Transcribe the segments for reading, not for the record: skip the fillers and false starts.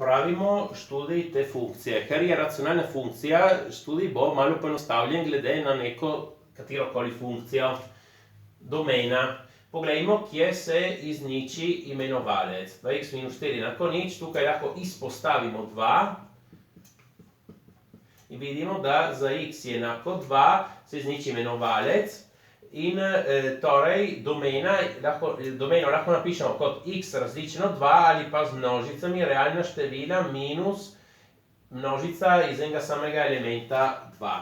popravimo študij te funkcije. Ker je racionalna funkcija, študij bo malo poenostavljen glede na neko katerokoli funkcijo. Domena. Poglejmo, kje se izniči imenovalec. 2x minus 4 enako nič, tukaj lahko izpostavimo 2. In vidimo, da za x je enako 2, se izniči imenovalec. In torej domeno lahko napišemo kot x različno 2 ali pa z množicami realna števila minus množica iz enega samega elementa 2.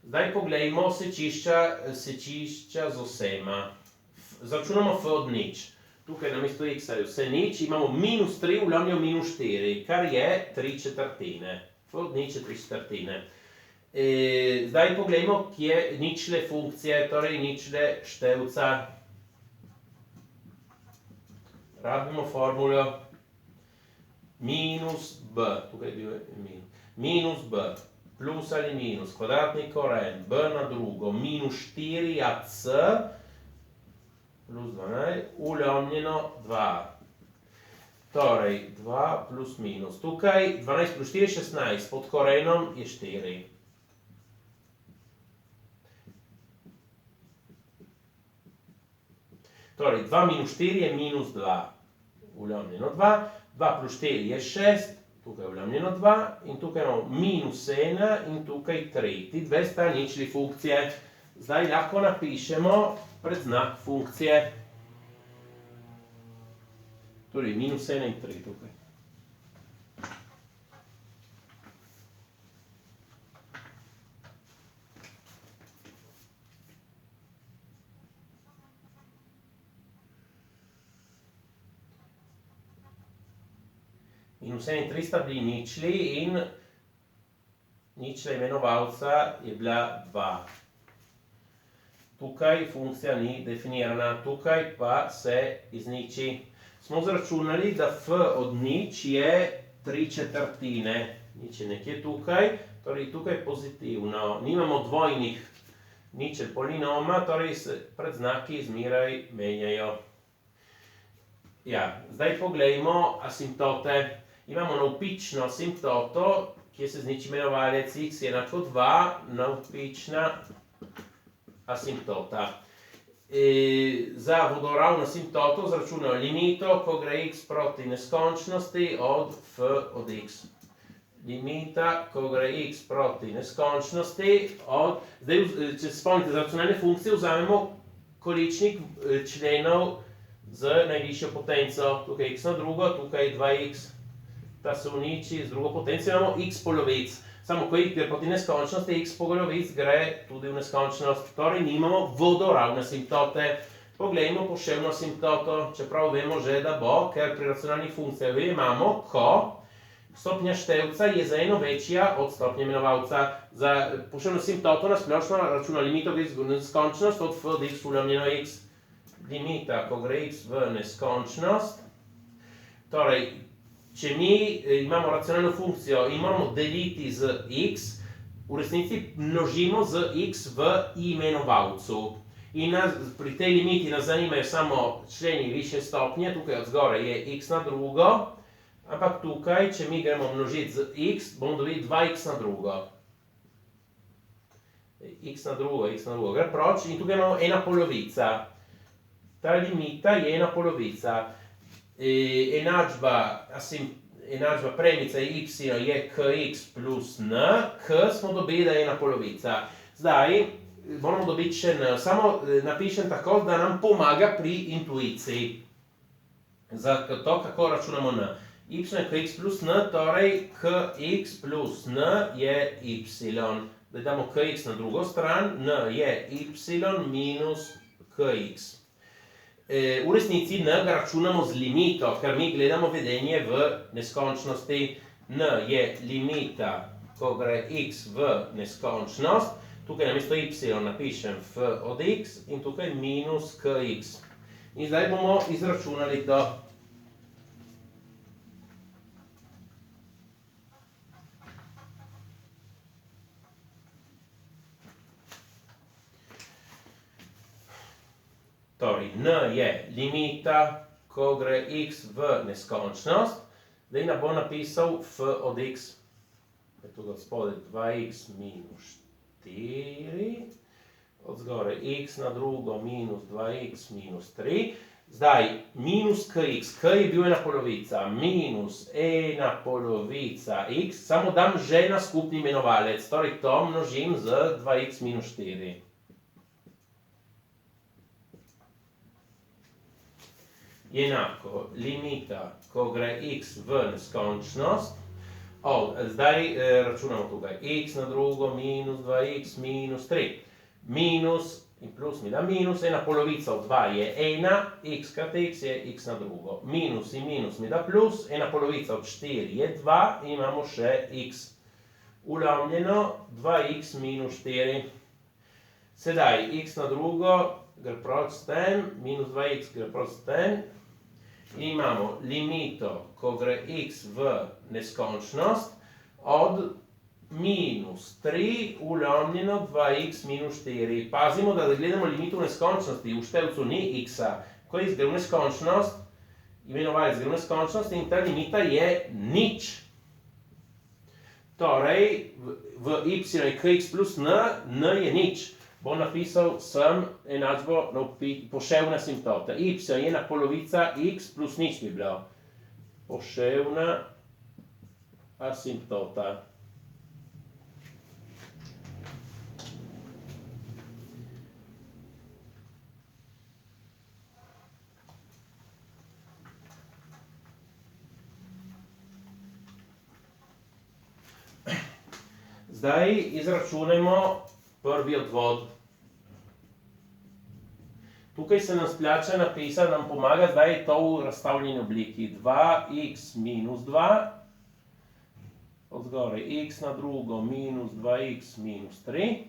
Zdaj poglejmo sečišča z vsema. Zračunamo f od nič. Tukaj namesto x ali vse nič imamo minus 3 vlomljiv minus 4, kar je 3/4. F od nič je 3/4. Zdaj poglejmo, kje ničle funkcije, torej ničle števca. Rabimo formulo minus b, tukaj je bil minus, minus b, plus ali minus, kvadratni koren, b na drugo, minus 4ac, plus 12, vlomljeno 2. Torej, 2 plus minus, tukaj 12 plus 4 je 16, pod korenom je 4. Torej, 2 minus 4 je minus 2, vlomljeno 2, 2 plus 4 je 6, tukaj je vlomljeno 2 in tukaj imamo minus 1 in tukaj 3. Ti dve sta ničli funkcije. Zdaj lahko napišemo predznak funkcije. Torej, minus 1 in 3 tukaj. Minus 1 in 3 sta bili ničli in ničla imenovalca je bila 2. Tukaj funkcija ni definirana, tukaj pa se izniči. Smo zračunali, da f od nič je 3/4. Nič je nekje tukaj, torej tukaj pozitivno. Nimamo dvojnih ničel polinoma, torej se predznaki zmeraj menjajo. Ja, zdaj poglejmo asimptote. Imamo navpično asimptoto, kjer se izniči imenovalec x je enako 2, navpična asimptota. Za vodoravno asimptoto zračunamo limito, ko gre x proti neskončnosti od f od x. Limita, ko gre x proti neskončnosti od... Zdaj, če se spomnite za racionalne funkcije, vzamemo količnik členov z najvišjo potenco. Tukaj x na drugo, tukaj 2x. Ta se uniči z drugo potencijo, imamo x polovic. Samo ko gre proti neskončnosti, x polovic gre tudi v neskončnost. Torej nimamo vodoravne asimptote. Poglejmo poševno asimptoto, čeprav vemo že, da bo, ker pri racionalnih funkcijah imamo, ko stopnja števca je za eno večja od stopnje imenovalca. Za poševno asimptoto nasplošno računa limito gre v neskončnost od f od x vlomljeno x. Limita, ko gre x v neskončnost. Torej, če mi imamo racionalno funkcijo in moramo deliti z x, v resnici množimo z x v imenovalcu. In pri tej limiti nas zanimajo samo členi višje stopnje, tukaj od zgoraj je x na drugo, ampak tukaj, če mi gremo množiti z x, bomo dobili 2x na drugo. X na drugo gre proč in tukaj imamo ena polovica. Ta limita je ena polovica. Enačba premice y je kx plus n, k smo dobili, da je ena polovica. Zdaj moramo dobiti še n, samo napišem tako, da nam pomaga pri intuiciji. Za to, kako računamo n. Y je kx plus n, torej kx plus n je y. Da damo kx na drugo stran, n je y minus kx. V resnici n ga računamo z limito, ker mi gledamo vedenje v neskončnosti. N je limita, ko gre x v neskončnost. Tukaj namesto y napišem f od x in tukaj minus kx. In zdaj bomo izračunali to. Torej, n je limita, ko gre x v neskončnost. Zdaj ne bo napisal f od x, je tu od spodaj 2x minus 4, od zgore x na drugo minus 2x minus 3. Zdaj, minus kx, k je bil ena polovica, minus ena polovica x, samo dam že na skupni imenovalec, torej to množim z 2x minus 4. Je enako limita, ko gre x v neskončnost, zdaj računamo tukaj, x na drugo minus 2x minus 3, minus in plus mi da minus, ena polovica od 2 je 1, x krat x je x na drugo, minus in minus mi da plus, ena polovica od 4 je 2 in imamo še x. Ulovljeno 2x minus 4. Sedaj x na drugo gre proč s tem, minus 2x gre proč s tem. In imamo limito, ko gre x v neskončnost, od minus 3 ulovljeno 2x minus 4. Pazimo, da gledamo limito v neskončnosti, v števcu ni x-a. Ko x gre v neskončnost, imenovalec gre v neskončnost in ta limita je nič. Torej, v y je kx plus n, n je nič. Bom napisal sem enačbo poševna asimtota. Y je ena polovica x plus nič bi bilo. Poševna asimtota. Zdaj izračunajmo prvi odvod. Tukaj se nam splača napisati, nam pomaga zdaj to v razstavljeni obliki. 2x minus 2, od zgore x na drugo minus 2x minus 3.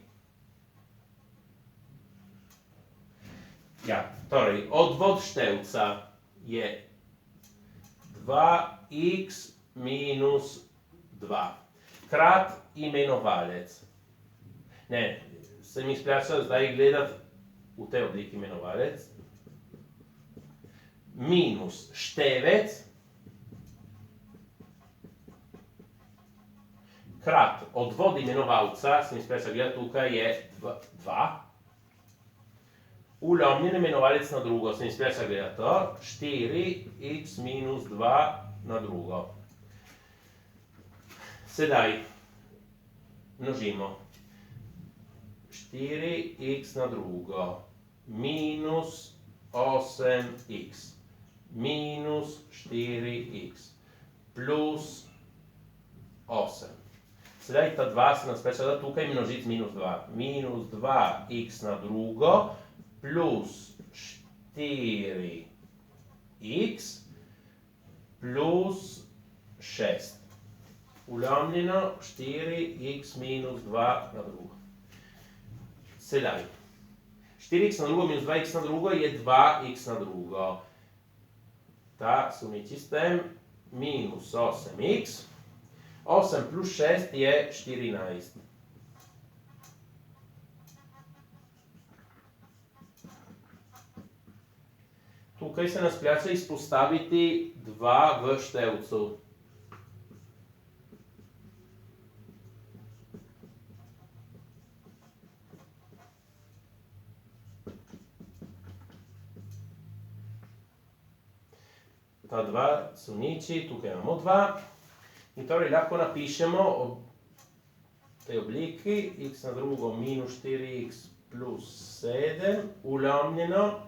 Ja, torej, odvod števca je 2x minus 2 krat imenovalec. Ne, se mi splača zdaj gledati v tej obliki imenovalec. Minus števec krat odvod imenovalca, se mi splača gledati tukaj, je 2. Ulovljen imenovalec na drugo, se mi splača gledati to, 4x minus 2 na drugo. Sedaj množimo 4x na drugo minus 8x minus 4x plus 8. Sedaj ta 2 se nam splača da tukaj množiti z minus 2. Minus 2x na drugo plus 4x plus 6. Ulovljeno 4x minus 2 na drugo. Sedaj, 4x na drugo minus 2x na drugo je 2x na drugo. Ta sumiči s tem minus 8x. 8 plus 6 je 14. Tukaj se nas splača izpostaviti 2 v števcu. Ta 2 sumniči, tukaj imamo 2. In torej lahko napišemo v tej obliki x na drugo minus 4x plus 7 ulovljeno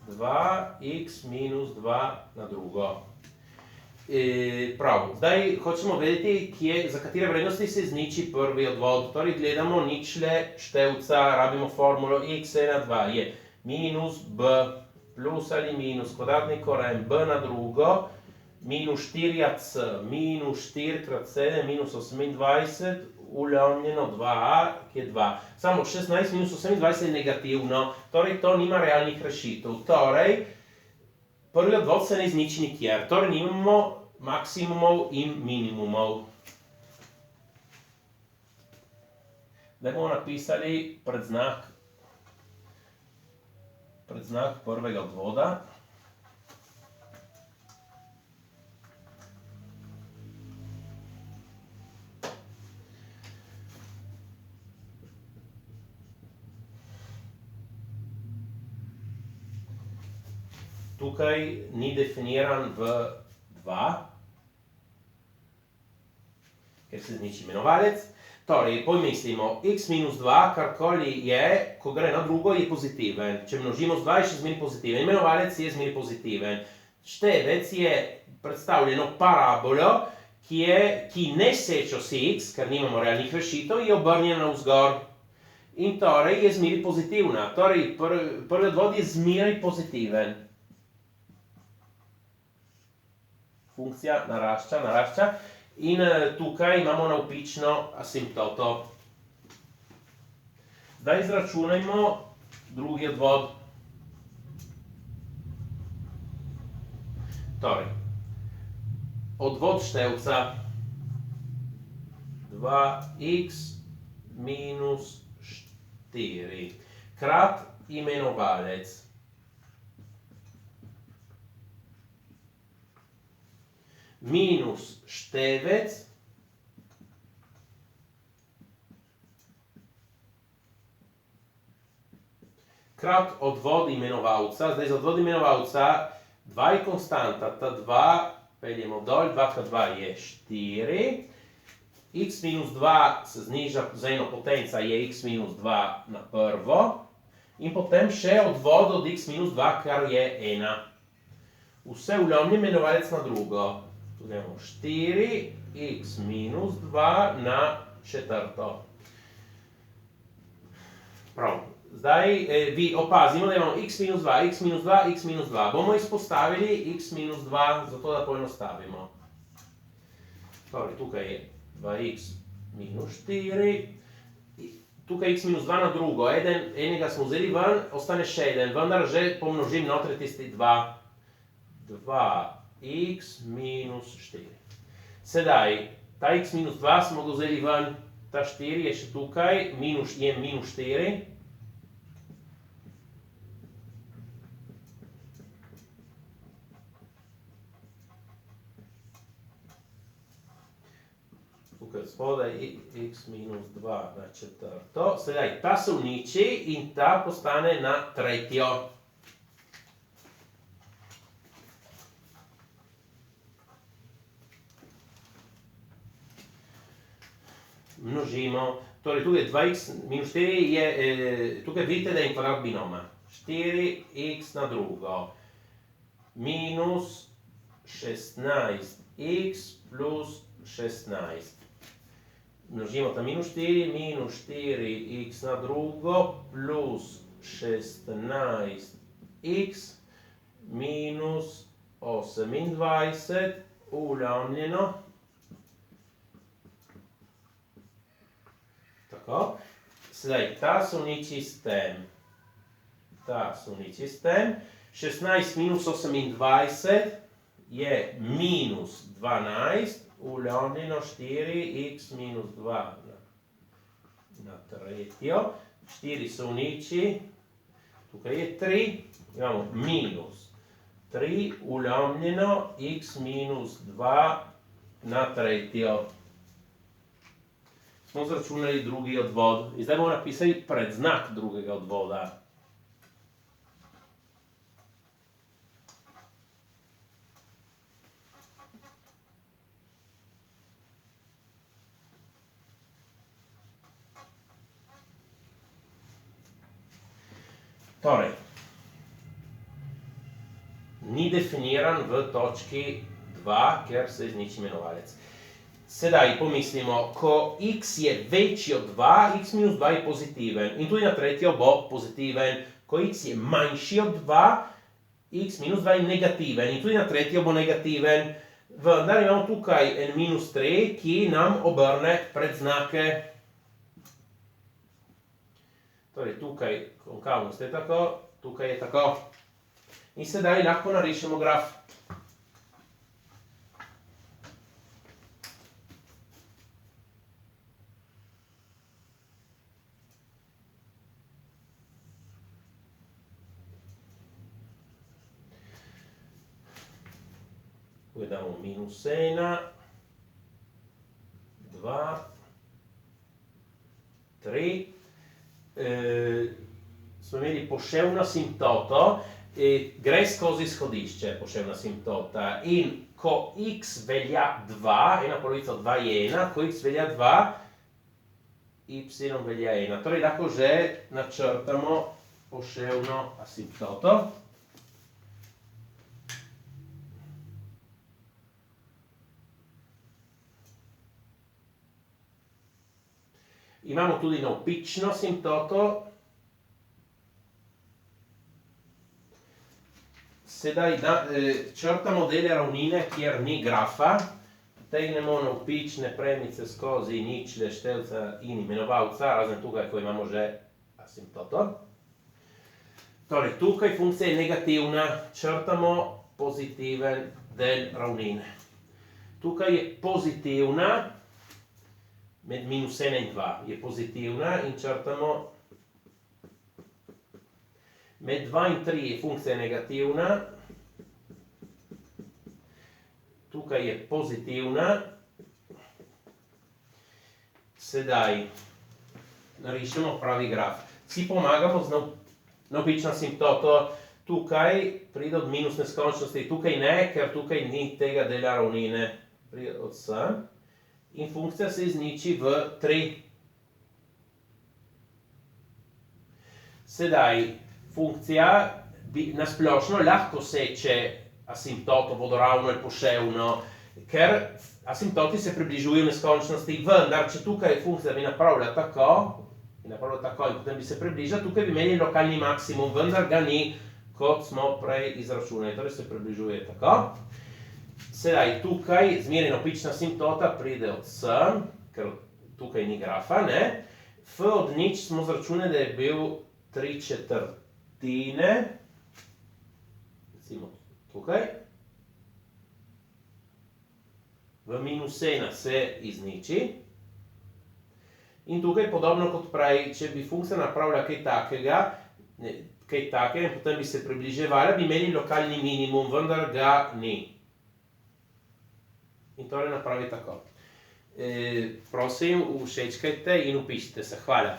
2x minus 2 na drugo. Prav, zdaj hočemo vedeti, za katere vrednosti se izniči prvi odvod. Torej gledamo ničle števca, rabimo formulo x1, 2 je minus b plus ali minus kvadratni koren b na drugo, minus 4ac, minus 4 krat 7, minus 28, ulovljeno 2a, ki je 2. Samo 16 minus 28 je negativno, torej to nima realnih rešitev. Torej, prvi odvod se ne izniči nikjer, torej nimamo maksimumov in minimumov. Zdaj bomo napisali predznak prvega odvoda. tukaj ni definiran v 2, ker se zniči imenovalec. Torej, pomislimo, x minus 2, karkoli je, ko gre na drugo, je pozitiven. Če množimo z 2, je še zmeraj pozitiven. Imenovalec je zmeraj pozitiven. Števec je predstavljeno parabolo, ki ne sečo si x, ker nimamo realnih rešitev, je obrnjena navzgor. In torej je zmeraj pozitivna. Torej, prvi odvod je zmeraj pozitiven. Funkcija narašča. In tukaj imamo navpično asimptoto. Zdaj izračunajmo drugi odvod. Torej, odvod števca 2x minus 4 krat imenovalec minus števec krat odvod imenovalca. Zdaj za odvod imenovalca 2 je konstanta, ta 2 peljemo dol, 2 krat 2 je 4. X minus 2 se zniža za eno potenca, je x minus 2 na prvo. In potem še odvod od x minus 2, kar je 1. Vse vlomni imenovalec na drugo. Tu imamo 4x minus 2 na četrto. Prav. Zdaj vi opazimo, da imamo x minus 2, x minus 2, x minus 2. Bomo izpostavili x minus 2, zato da poenostavimo. Torej, tukaj je 2x minus 4. Tukaj x minus 2 na drugo. Enega smo vzeli ven, ostane še eden. Vendar že pomnožim notri tisti 2. 2x minus 4. Sedaj, ta x minus 2 smo ga vzeli ven, ta 4 je še tukaj, je minus 4. Tukaj spodaj x minus 2 na četrto. Sedaj, ta se uniči in ta postane na tretjo. Množimo. Torej, tukaj 2x minus 4 je, tukaj vidite, da je kvadrat binoma. 4x na drugo. Minus 16x plus 16. Množimo ta minus 4, minus 4x na drugo, plus 16x, minus 28, ulovljeno. Tako. Sedaj, ta se uniči s tem. 16 minus 28 je minus 12, ulovljeno 4x minus 2 na tretjo. 4 se uniči, tukaj je 3, imamo minus 3, ulovljeno x minus 2 na tretjo. Smo zračunali drugi odvod. In zdaj bomo napisali predznak drugega odvoda. Torej, ni definiran v točki 2, ker se izniči imenovalec. Sedaj pomislimo, ko x je večji od 2, x minus 2 je pozitiven. In tudi na tretjo bo pozitiven. Ko x je manjši od 2, x minus 2 je negativen. In tudi na tretjo bo negativen. Vendar imamo tukaj en minus 3, ki nam obrne predznake. Torej, tukaj konkavnost je tako, tukaj je tako. In sedaj lahko narišemo graf. Tukaj damo minus 1, 2, 3. Smo imeli poševno asintoto gre skozi izhodišče poševna asymptota in ko x velja 2, ena polovica od 2 je 1, ko x velja 2, y velja 1. Torej lahko že načrtamo poševno asymptoto. Imamo tudi navpično asymptoto. Sedaj črtamo dele ravnine, kjer ni grafa, tegnemo navpične premice skozi ničle, števca in imenovalca, razen tukaj, ko imamo že asymptoto. Torej, tukaj funkcija je negativna, črtamo pozitiven del ravnine. Tukaj je pozitivna, med minus 1 in 2 je pozitivna in črtamo. Med 2 in 3 je funkcija negativna, tukaj je pozitivna. Sedaj narišemo pravi graf. Si pomagamo z navpično asymptoto, tukaj pride od minus neskončnosti, tukaj ne, ker tukaj ni tega dela ravnine, pride od sem. In funkcija se izniči v 3. Sedaj, funkcija bi nasplošno lahko seče asymptoto vodoravno ali poševno, ker asymptoti se približujejo neskončnosti, vendar, če tukaj funkcija bi napravila tako in potem bi se približala, tukaj bi imeli lokalni maksimum, vendar ga ni, kot smo prej izračunali, torej se približuje tako. Sedaj, tukaj zmeraj navpična asymptota pride od sem, ker tukaj ni grafa, ne. F od nič smo zračunali, da je bil 3/4, recimo tukaj. V minus 1 se izniči. In tukaj podobno kot prej, če bi funkcija napravila kaj takega, potem bi se približevala, bi imeli lokalni minimum, vendar ga ni. In torej napravi tako. Prosim, všečkajte in vpišite se. Hvala.